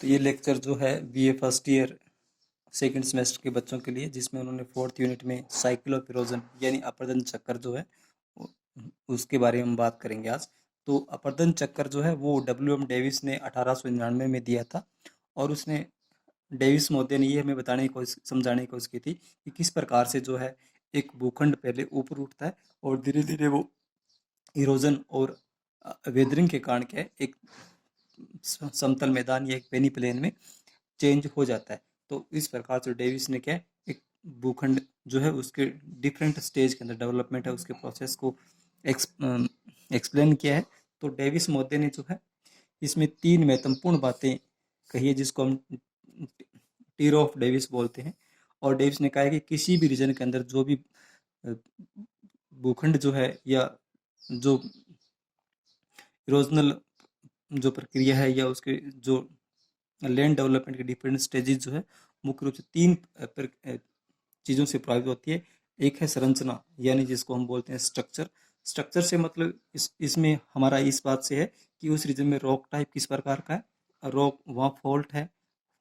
तो ये लेक्चर जो है BA first year second semester के बच्चों के लिए, जिसमें उन्होंने फोर्थ यूनिट में साइकिल ऑफ इरोजन यानी अपरदन चक्कर जो है उसके बारे में हम बात करेंगे आज। तो अपरदन चक्कर जो है वो W.M. डेविस ने 1899 में दिया था, और उसने डेविस महोदय ने ये हमें बताने की कोशिश समझाने की कोशिश की थी कि किस प्रकार से जो है एक भूखंड पहले ऊपर उठता है और धीरे धीरे वो इरोजन और वेदरिंग के कारण क्या है एक समतल मैदान या एक पेनी प्लेन में चेंज हो जाता है। तो इस प्रकार से डेविस ने क्या है एक भूखंड जो है उसके डिफरेंट स्टेज के अंदर डेवलपमेंट है उसके प्रोसेस को एक्सप्लेन किया है। तो डेविस महोदय ने जो है इसमें तीन महत्वपूर्ण बातें कही है, जिसको हम टीर ऑफ डेविस बोलते हैं। और डेविस ने कहा है कि किसी भी रीजन के अंदर जो भी भूखंड जो है या जो इरोजनल जो प्रक्रिया है या उसके जो लैंड डेवलपमेंट के डिफरेंट स्टेजेस जो है मुख्य रूप से तीन चीज़ों से प्रभावित होती है। एक है संरचना, यानी जिसको हम बोलते हैं स्ट्रक्चर। स्ट्रक्चर से मतलब इसमें हमारा इस बात से है कि उस रीजन में रॉक टाइप किस प्रकार का है, रॉक वहाँ फॉल्ट है,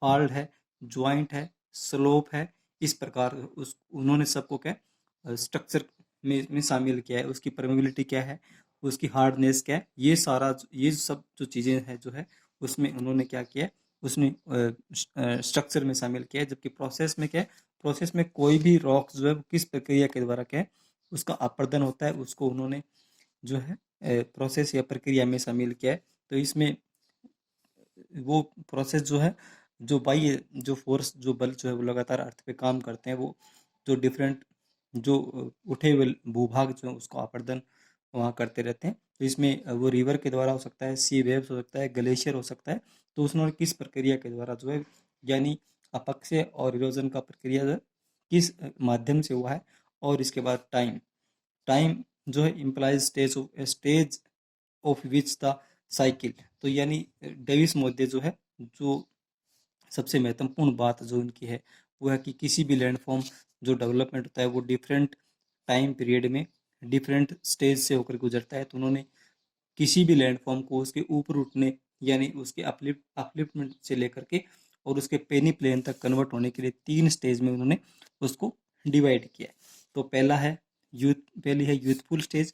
फॉल्ट है, ज्वाइंट है, स्लोप है, इस प्रकार उस उन्होंने सबको क्या स्ट्रक्चर में शामिल किया है। उसकी परमेबिलिटी क्या है, उसकी हार्डनेस क्या है, ये सारा ये सब जो चीज़ें हैं जो है उसमें उन्होंने क्या किया है, उसने स्ट्रक्चर में शामिल किया है। जबकि प्रोसेस में क्या है, प्रोसेस में कोई भी रॉक जो है वो किस प्रक्रिया के द्वारा क्या है उसका अपरदन होता है, उसको उन्होंने जो है प्रोसेस या प्रक्रिया में शामिल किया है। तो इसमें वो प्रोसेस जो है जो बाह्य जो फोर्स जो बल जो है वो लगातार अर्थ पे काम करते हैं, वो जो डिफरेंट जो उठे हुए भूभाग जो है उसको अपरदन वहाँ करते रहते हैं। तो इसमें वो रिवर के द्वारा हो सकता है, सी वेव्स हो सकता है, ग्लेशियर हो सकता है। तो उसने किस प्रक्रिया के द्वारा जो है यानी अपक्षय और इरोजन का प्रक्रिया जो है किस माध्यम से हुआ है। और इसके बाद टाइम टाइम जो है implies stage of which the cycle. तो यानी डेविस महोदय जो है जो सबसे महत्वपूर्ण बात जो उनकी है वो है कि किसी भी लैंडफॉर्म जो डेवलपमेंट होता है वो डिफरेंट टाइम पीरियड में डिफरेंट स्टेज से होकर गुजरता है। तो उन्होंने किसी भी लैंडफॉर्म को उसके ऊपर उठने यानी उसके अपलिफ्टमेंट से लेकर के और उसके पेनी प्लेन तक कन्वर्ट होने के लिए तीन स्टेज में उन्होंने उसको डिवाइड किया है। तो पहली है यूथफुल स्टेज,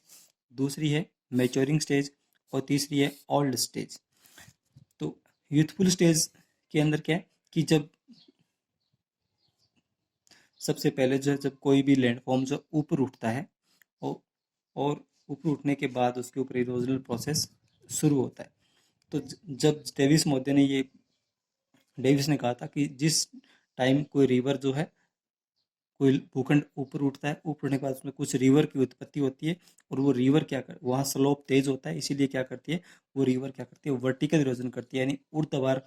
दूसरी है मैच्योरिंग स्टेज और तीसरी है ओल्ड स्टेज। तो यूथफुल स्टेज के अंदर क्या है कि जब सबसे पहले जो है जब कोई भी लैंडफॉर्म जो ऊपर उठता है और और ऊपर उठने के बाद उसके ऊपर इरोजनल प्रोसेस शुरू होता है। तो जब डेविस ने कहा था कि जिस टाइम कोई रिवर जो है कोई भूखंड ऊपर उठता है, ऊपर उठने के बाद उसमें कुछ रिवर की उत्पत्ति होती है और वो रिवर क्या कर वहाँ स्लोप तेज होता है, इसीलिए क्या करती है वो रिवर क्या करती है वर्टिकल इरोजन करती है यानी ऊर्ध्वाधर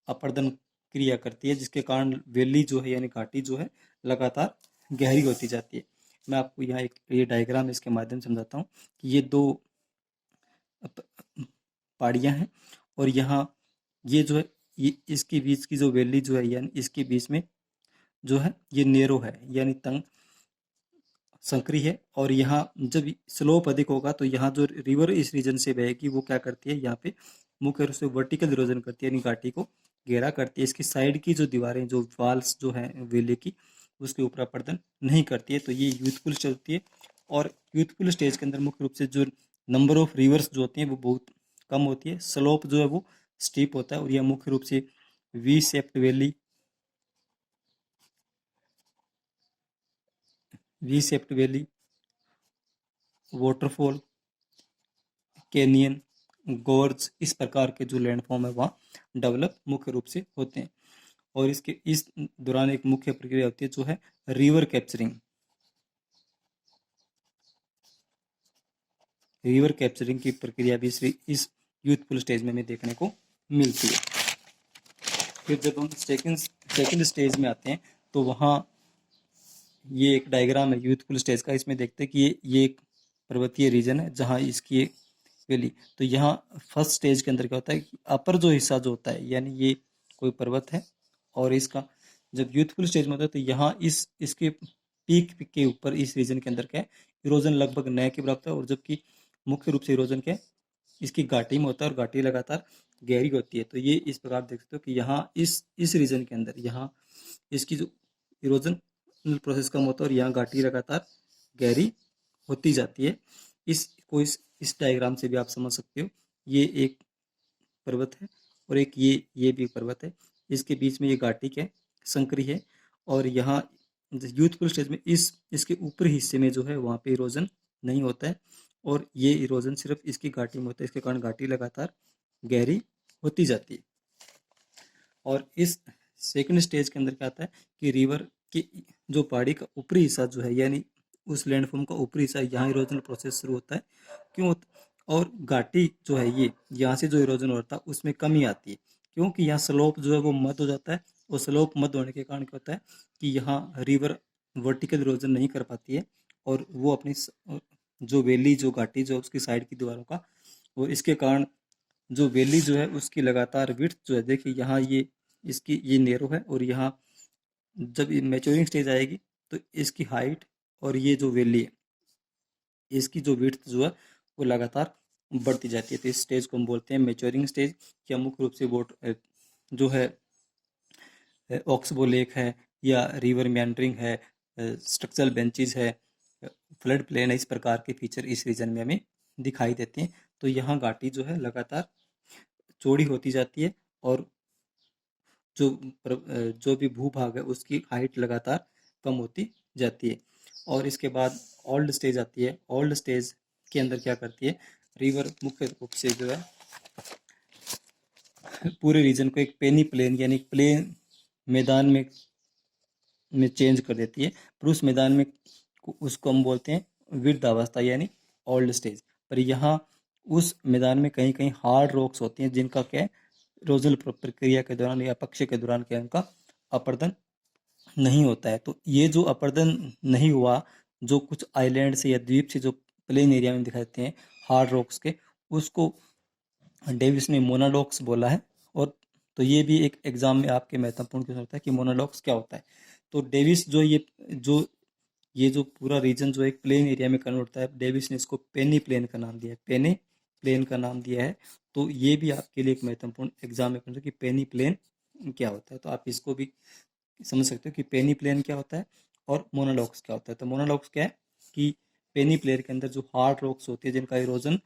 अपरदन क्रिया करती है, जिसके कारण वैली जो है यानी घाटी जो है लगातार गहरी होती जाती है। मैं आपको यहाँ एक ये डायग्राम इसके माध्यम से समझाता हूँ कि ये दो पहाड़ियाँ हैं और यहाँ ये जो है ये इसके बीच की जो वैली जो है यानी इसके बीच में जो है ये नेरो है यानी तंग संकरी है। और यहाँ जब स्लोप अधिक होगा तो यहाँ जो रिवर इस रीजन से बहेगी वो क्या करती है यहाँ पे मुख्य रूप से वर्टिकल इरोजन करती है यानी घाटी को गहरा करती है। इसकी साइड की जो दीवारें जो वाल्स जो है वेले की उसके ऊपर अपरदन नहीं करती है। तो ये यूथफुल स्टेज होती है। और यूथफुल स्टेज के अंदर मुख्य रूप से जो नंबर ऑफ रिवर्स जो होती हैं वो बहुत कम होती है, स्लोप जो है वो स्टीप होता है और यह मुख्य रूप से V shaped valley waterfall canyon गोर्ज इस प्रकार के जो लैंडफॉर्म है वहाँ डेवलप मुख्य रूप से होते हैं। और इसके इस दौरान एक मुख्य प्रक्रिया होती है जो है रिवर कैप्चरिंग। रिवर कैप्चरिंग की प्रक्रिया भी इस यूथफुल स्टेज में हमें देखने को मिलती है। फिर जब हम सेकंड स्टेज में आते हैं तो वहाँ ये एक डायग्राम है यूथफुल स्टेज का, इसमें देखते हैं कि ये एक पर्वतीय रीजन है जहाँ इसकी वैली। तो यहाँ फर्स्ट स्टेज के अंदर क्या होता है कि अपर जो हिस्सा जो होता है यानी ये कोई पर्वत है और इसका जब यूथफुल स्टेज में होता है तो यहाँ इसके पीक के ऊपर इस रीजन के अंदर क्या है इरोजन लगभग नए के बराबर है। और जबकि मुख्य रूप से इरोजन क्या है इसकी घाटी में होता है और घाटी लगातार गहरी होती है। तो ये इस प्रकार देख सकते हो कि यहाँ इस रीजन के अंदर यहाँ इसकी जो इरोजन प्रोसेस कम होता है और यहाँ घाटी लगातार गहरी होती जाती है। इस डायग्राम से भी आप समझ सकते हो, ये एक पर्वत है और एक ये भी पर्वत है। इसके बीच में ये घाटी क्या है, संकरी है। और यहाँ यूथफुल स्टेज में इसके ऊपरी हिस्से में जो है वहाँ पे इरोजन नहीं होता है और ये इरोजन सिर्फ इसकी घाटी में होता है। इसके कारण घाटी लगातार गहरी होती जाती है। और इस सेकंड स्टेज के अंदर क्या आता है कि रिवर की जो पहाड़ी का ऊपरी हिस्सा जो है, यानी उस लैंडफॉर्म का ऊपरी हिस्सा, यहाँ इरोजन प्रोसेस शुरू होता है। क्यों? और घाटी जो है ये यहाँ से जो इरोजन होता है उसमें कमी आती है, क्योंकि यहाँ स्लोप जो है वो मद हो जाता है। और स्लोप मद होने के कारण क्या होता है कि यहाँ रिवर वर्टिकल इरोजन नहीं कर पाती है और वो अपनी जो वैली जो घाटी जो उसकी साइड की दीवारों का, और इसके कारण जो वैली जो है उसकी लगातार विड्थ जो है, देखिए यहाँ ये नेरो है और यहाँ जब ये मैच्योरिंग स्टेज आएगी तो इसकी हाइट और ये जो वैली है इसकी जो विड्थ जो है वो लगातार बढ़ती जाती है। तो इस स्टेज को हम बोलते हैं मैच्योरिंग स्टेज, या मुख्य रूप से बोट जो है ऑक्सबो लेक है या रिवर मैंडरिंग है, स्ट्रक्चरल बेंचेस है, फ्लड प्लेन है, इस प्रकार के फीचर इस रीजन में हमें दिखाई देते हैं। तो यहाँ घाटी जो है लगातार चौड़ी होती जाती है और जो भी भूभाग है उसकी हाइट लगातार कम होती जाती है। और इसके बाद ओल्ड स्टेज आती है। ओल्ड स्टेज के अंदर क्या करती है, रिवर मुख्य रूप से जो है पूरे रीजन को एक पेनी प्लेन यानी प्लेन मैदान में चेंज कर देती है। पर उस मैदान में उसको हम बोलते हैं वृद्धावस्था यानी ओल्ड स्टेज। पर यहाँ उस मैदान में कहीं कहीं हार्ड रॉक्स होती हैं जिनका क्या है, इरोजनल प्रक्रिया के दौरान या अपक्षय के दौरान क्या उनका अपर्दन नहीं होता है। तो ये जो अपर्दन नहीं हुआ, जो कुछ आइलैंड से या द्वीप से जो प्लेन एरिया में दिखाई देते हैं हार्ड रॉक्स के, उसको डेविस ने मोनालॉक्स बोला है। और तो ये भी एक एग्जाम में आपके महत्वपूर्ण क्वेश्चन होता है कि मोनालॉक्स क्या होता है। तो डेविस जो पूरा रीजन जो एक प्लेन एरिया में कन्वर्ट होता है, डेविस ने इसको पेनी प्लेन का नाम दिया है, पेनी प्लेन का नाम दिया है। तो ये भी आपके लिए एक महत्वपूर्ण एग्जाम में पूछा कि पेनी प्लेन क्या होता है। तो आप इसको भी समझ सकते हो कि पेनी प्लेन क्या होता है और मोनालॉक्स क्या होता है। तो मोनालॉक्स क्या है कि पेनी प्लेन के अंदर जो हार्ड रॉक्स होती है जिनका इरोजन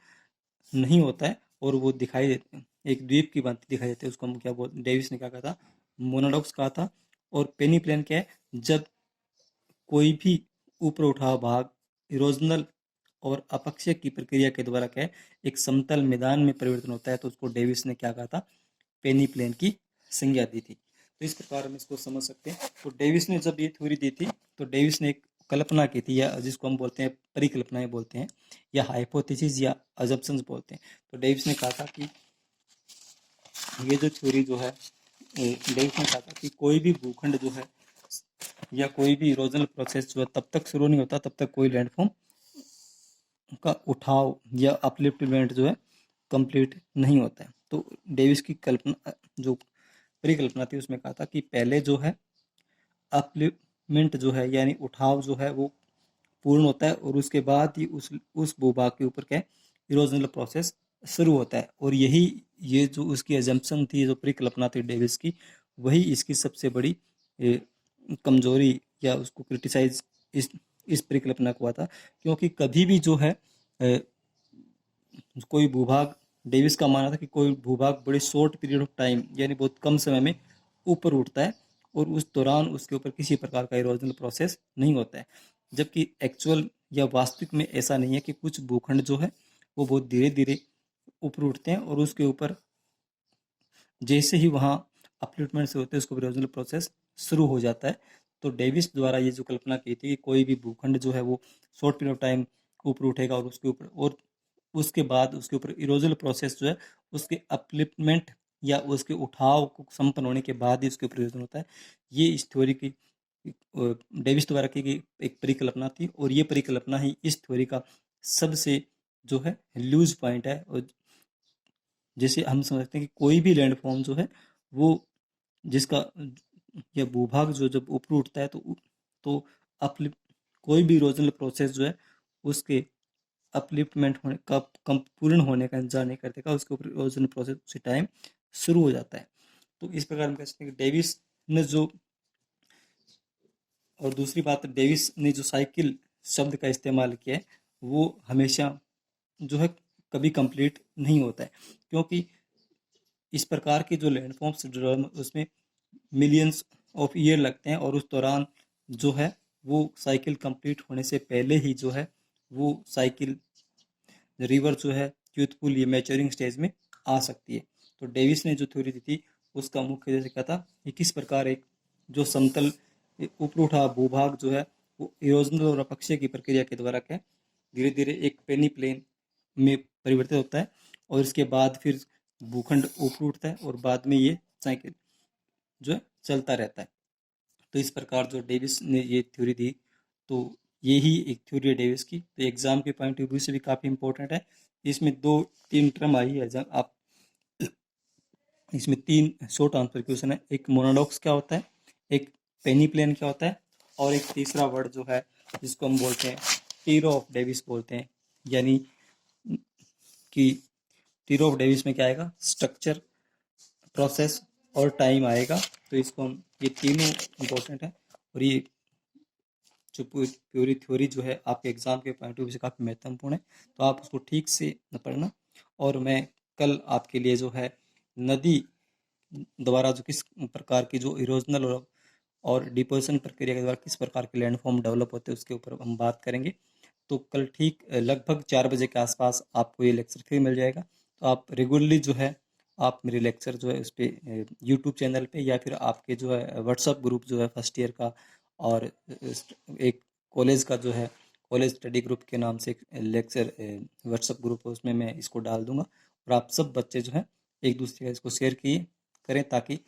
नहीं होता है और वो दिखाई देते हैं, एक द्वीप की बात दिखाई देते हैं, उसको हम क्या बोलते, डेविस ने क्या कहा था, मोनालॉक्स कहा था। और पेनी प्लेन क्या है, जब कोई भी ऊपर उठा भाग इरोजनल और अपक्षय की प्रक्रिया के द्वारा क्या है एक समतल मैदान में परिवर्तन होता है, तो उसको डेविस ने क्या कहा था, पेनी प्लेन की संज्ञा दी थी। तो इस प्रकार हम इसको समझ सकते हैं। तो डेविस ने जब ये थ्योरी दी थी तो डेविस ने एक कल्पना की थी, या जिसको हम बोलते हैं परिकल्पनाएं बोलते हैं, या हाइपोथेसिस या अजम्पशंस बोलते हैं। तो डेविस ने कहा था कि ये जो थ्योरी जो है, डेविस ने कहा था कि कोई भी भूखंड जो है या कोई भी इरोजनल प्रोसेस जो है तब तक शुरू नहीं होता तब तक कोई लैंडफॉर्म का उठाव या अपलिफ्टमेंट जो है कंप्लीट नहीं होता है। तो डेविस की कल्पना जो परिकल्पना थी उसमें कहा था कि पहले जो है अपलिफ्टमेंट जो है यानी उठाव जो है वो पूर्ण होता है और उसके बाद ही उस भूभाग के ऊपर क्या इरोजनल प्रोसेस शुरू होता है। और ये जो उसकी एजम्पशन थी, जो परिकल्पना थी डेविस की, वही इसकी सबसे बड़ी कमजोरी या उसको क्रिटिसाइज इस परिकल्पना को हुआ था। क्योंकि कभी भी जो है कोई भूभाग, डेविस का मानना था कि कोई भूभाग बड़े शॉर्ट पीरियड ऑफ टाइम यानी बहुत कम समय में ऊपर उठता है और उस दौरान उसके ऊपर किसी प्रकार का इरोजनल प्रोसेस नहीं होता है। जबकि एक्चुअल या वास्तविक में ऐसा नहीं है कि कुछ भूखंड जो है वो बहुत धीरे धीरे ऊपर उठते हैं और उसके ऊपर जैसे ही वहाँ अपलिफ्टमेंट से होते हैं उसको इरोजनल प्रोसेस शुरू हो जाता है। तो डेविस द्वारा ये जो कल्पना की थी कि कोई भी भूखंड जो है वो शॉर्ट पीरियड ऑफ टाइम ऊपर उठेगा और उसके ऊपर और उसके बाद उसके ऊपर इरोजनल प्रोसेस जो है उसके अपलिफ्टमेंट या उसके उठाव को संपन्न होने के बाद ही उसके ऊपर इरोजन होता है। ये इस थ्योरी की डेविस द्वारा की गई एक परिकल्पना थी और ये परिकल्पना ही इस थ्योरी का सबसे जो है लूज पॉइंट है। और जैसे हम समझते हैं कि कोई भी लैंडफॉर्म जो है वो जिसका या भूभाग जो जब ऊपर उठता है तो अपलिफ्ट कोई भी इरोजनल प्रोसेस जो है उसके अपलिफ्टमेंट होने का कम पूर्ण होने का इंतजार नहीं करते का उसके ऊपर इरोजन प्रोसेस उसी टाइम शुरू हो जाता है। तो इस प्रकार हम कह सकते हैं कि डेविस ने जो, और दूसरी बात, डेविस ने जो साइकिल शब्द का इस्तेमाल किया है वो हमेशा जो है कभी कंप्लीट नहीं होता है, क्योंकि इस प्रकार के जो लैंडफॉर्म्स उसमें मिलियंस ऑफ ईयर लगते हैं, और उस दौरान जो है वो साइकिल कंप्लीट होने से पहले ही जो है वो साइकिल रिवर जो है यूथफुल या मैच्योरिंग स्टेज में आ सकती है। तो डेविस ने जो थ्योरी दी थी उसका मुख्य जैसे क्या था कि किस प्रकार एक जो समतल ऊपर उठा भूभाग जो है वो इरोजनल और अपक्षय की प्रक्रिया के द्वारा क्या धीरे धीरे एक पेनी प्लेन में परिवर्तित होता है, और इसके बाद फिर भूखंड ऊपर उठता है और बाद में ये साइकिल जो है चलता रहता है। तो इस प्रकार जो डेविस ने ये थ्योरी दी, तो ये ही एक थ्योरी है डेविस की। तो एग्जाम के पॉइंट ऑफ व्यू से भी काफ़ी इंपॉर्टेंट है। इसमें 2-3 टर्म आई है, जब आप इसमें 3 शॉर्ट आंसर क्वेश्चन है। एक मोनोडॉक्स क्या होता है, एक पेनी प्लेन क्या होता है, और एक तीसरा वर्ड जो है जिसको हम बोलते हैं टीरो ऑफ डेविस बोलते हैं, यानी कि टीरो ऑफ डेविस में क्या आएगा, स्ट्रक्चर, प्रोसेस और टाइम आएगा। तो इसको हम, ये तीनों इंपॉर्टेंट है, और ये जो पूरी थ्योरी जो है आपके एग्जाम के पॉइंट ऑफ व्यू से काफ़ी महत्वपूर्ण है। तो आप उसको ठीक से पढ़ना। और मैं कल आपके लिए जो है नदी द्वारा जो किस प्रकार की जो इरोजनल और डिपोजिशन प्रक्रिया के द्वारा किस प्रकार के लैंडफॉर्म डेवलप होते हैं उसके ऊपर हम बात करेंगे। तो कल ठीक लगभग 4 बजे के आसपास आपको ये लेक्चर फिर मिल जाएगा। तो आप रेगुलरली जो है आप मेरे लेक्चर जो है उस पर यूट्यूब चैनल पे, या फिर आपके जो है व्हाट्सअप ग्रुप जो है फर्स्ट ईयर का, और एक कॉलेज का जो है कॉलेज स्टडी ग्रुप के नाम से एक लेक्चर व्हाट्सअप ग्रुप है, उसमें मैं इसको डाल दूंगा। और आप सब बच्चे जो है एक दूसरे का इसको शेयर किए करें, ताकि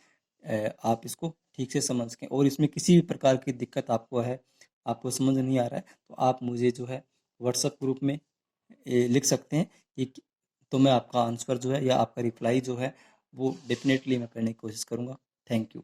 आप इसको ठीक से समझ सकें। और इसमें किसी भी प्रकार की दिक्कत आपको है, आपको समझ नहीं आ रहा है, तो आप मुझे जो है व्हाट्सएप ग्रुप में लिख सकते हैं कि, तो मैं आपका आंसर जो है या आपका रिप्लाई जो है वो डेफिनेटली मैं करने की कोशिश करूँगा। Thank you.